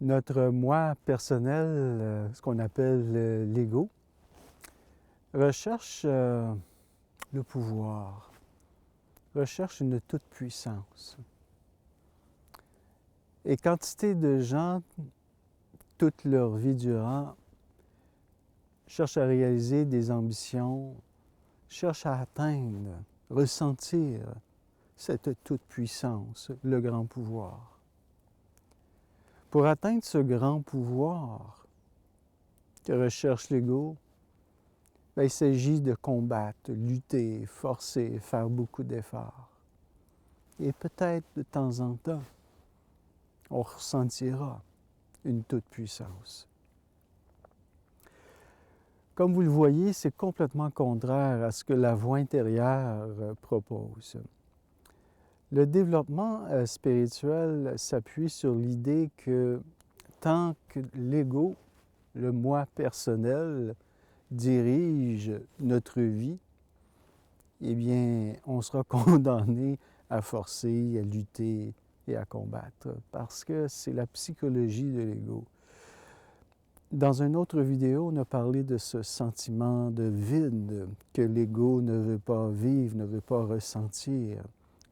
Notre moi personnel, ce qu'on appelle l'ego, recherche le pouvoir, recherche une toute-puissance. Et quantité de gens, toute leur vie durant, cherchent à réaliser des ambitions, cherchent à atteindre, ressentir cette toute-puissance, le grand pouvoir. Pour atteindre ce grand pouvoir que recherche l'ego, il s'agit de combattre, lutter, forcer, faire beaucoup d'efforts. Et peut-être de temps en temps, on ressentira une toute-puissance. Comme vous le voyez, c'est complètement contraire à ce que la voie intérieure propose. Le développement spirituel s'appuie sur l'idée que tant que l'ego, le moi personnel, dirige notre vie, eh bien, on sera condamné à forcer, à lutter et à combattre, parce que c'est la psychologie de l'ego. Dans une autre vidéo, on a parlé de ce sentiment de vide que l'ego ne veut pas vivre, ne veut pas ressentir.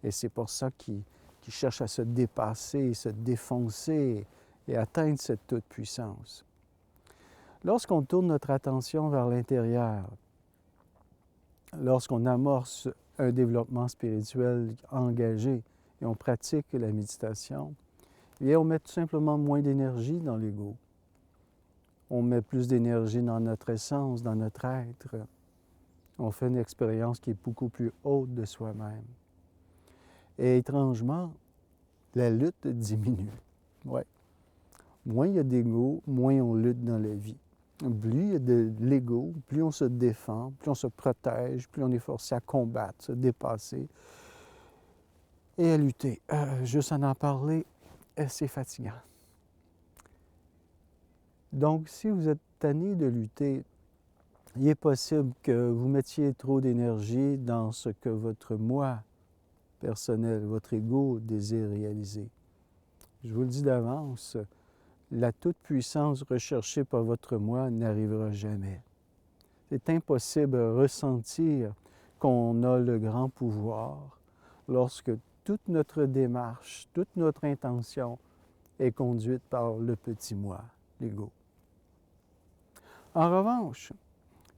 Et c'est pour ça qu'il cherche à se dépasser, se défoncer et atteindre cette toute-puissance. Lorsqu'on tourne notre attention vers l'intérieur, lorsqu'on amorce un développement spirituel engagé et on pratique la méditation, et on met tout simplement moins d'énergie dans l'ego. On met plus d'énergie dans notre essence, dans notre être. On fait une expérience qui est beaucoup plus haute de soi-même. Et étrangement, la lutte diminue. Ouais. Moins il y a d'ego, moins on lutte dans la vie. Plus il y a de l'ego, plus on se défend, plus on se protège, plus on est forcé à combattre, se dépasser et à lutter. Juste en parler, c'est fatigant. Donc, si vous êtes tanné de lutter, il est possible que vous mettiez trop d'énergie dans ce que votre moi personnel, votre ego désire réaliser. Je vous le dis d'avance, la toute-puissance recherchée par votre moi n'arrivera jamais. C'est impossible de ressentir qu'on a le grand pouvoir lorsque toute notre démarche, toute notre intention est conduite par le petit moi, l'ego. En revanche,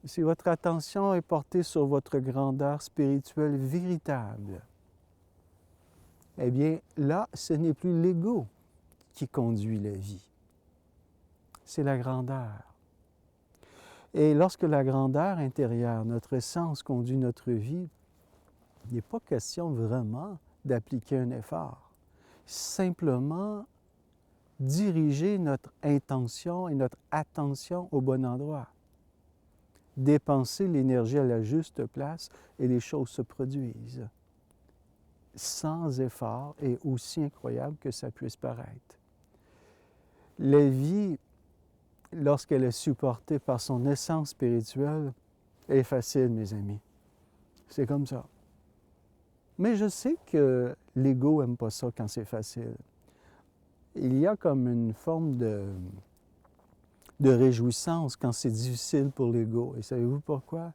si votre attention est portée sur votre grandeur spirituelle véritable, eh bien là, ce n'est plus l'ego qui conduit la vie, c'est la grandeur. Et lorsque la grandeur intérieure, notre essence conduit notre vie, il n'est pas question vraiment d'appliquer un effort. Simplement diriger notre intention et notre attention au bon endroit. Dépenser l'énergie à la juste place et les choses se produisent. Sans effort et aussi incroyable que ça puisse paraître. La vie, lorsqu'elle est supportée par son essence spirituelle, est facile, mes amis. C'est comme ça. Mais je sais que l'ego n'aime pas ça quand c'est facile. Il y a comme une forme de réjouissance quand c'est difficile pour l'ego. Et savez-vous pourquoi?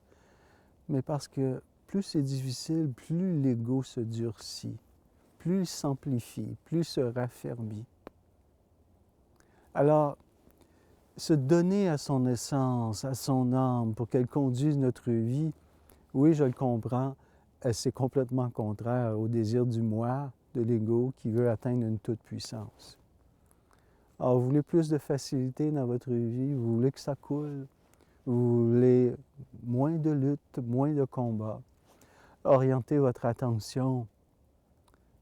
Mais parce que plus c'est difficile, plus l'ego se durcit, plus il s'amplifie, plus il se raffermit. Alors, se donner à son essence, à son âme, pour qu'elle conduise notre vie, oui, je le comprends, c'est complètement contraire au désir du moi, de l'ego, qui veut atteindre une toute-puissance. Alors, vous voulez plus de facilité dans votre vie, vous voulez que ça coule, vous voulez moins de lutte, moins de combat. Orientez votre attention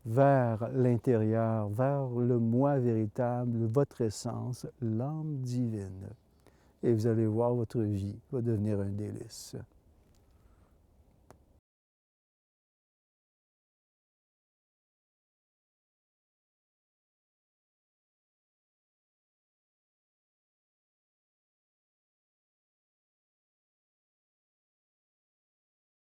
vers l'intérieur, vers le moi véritable, votre essence, l'âme divine. Et vous allez voir, votre vie va devenir un délice.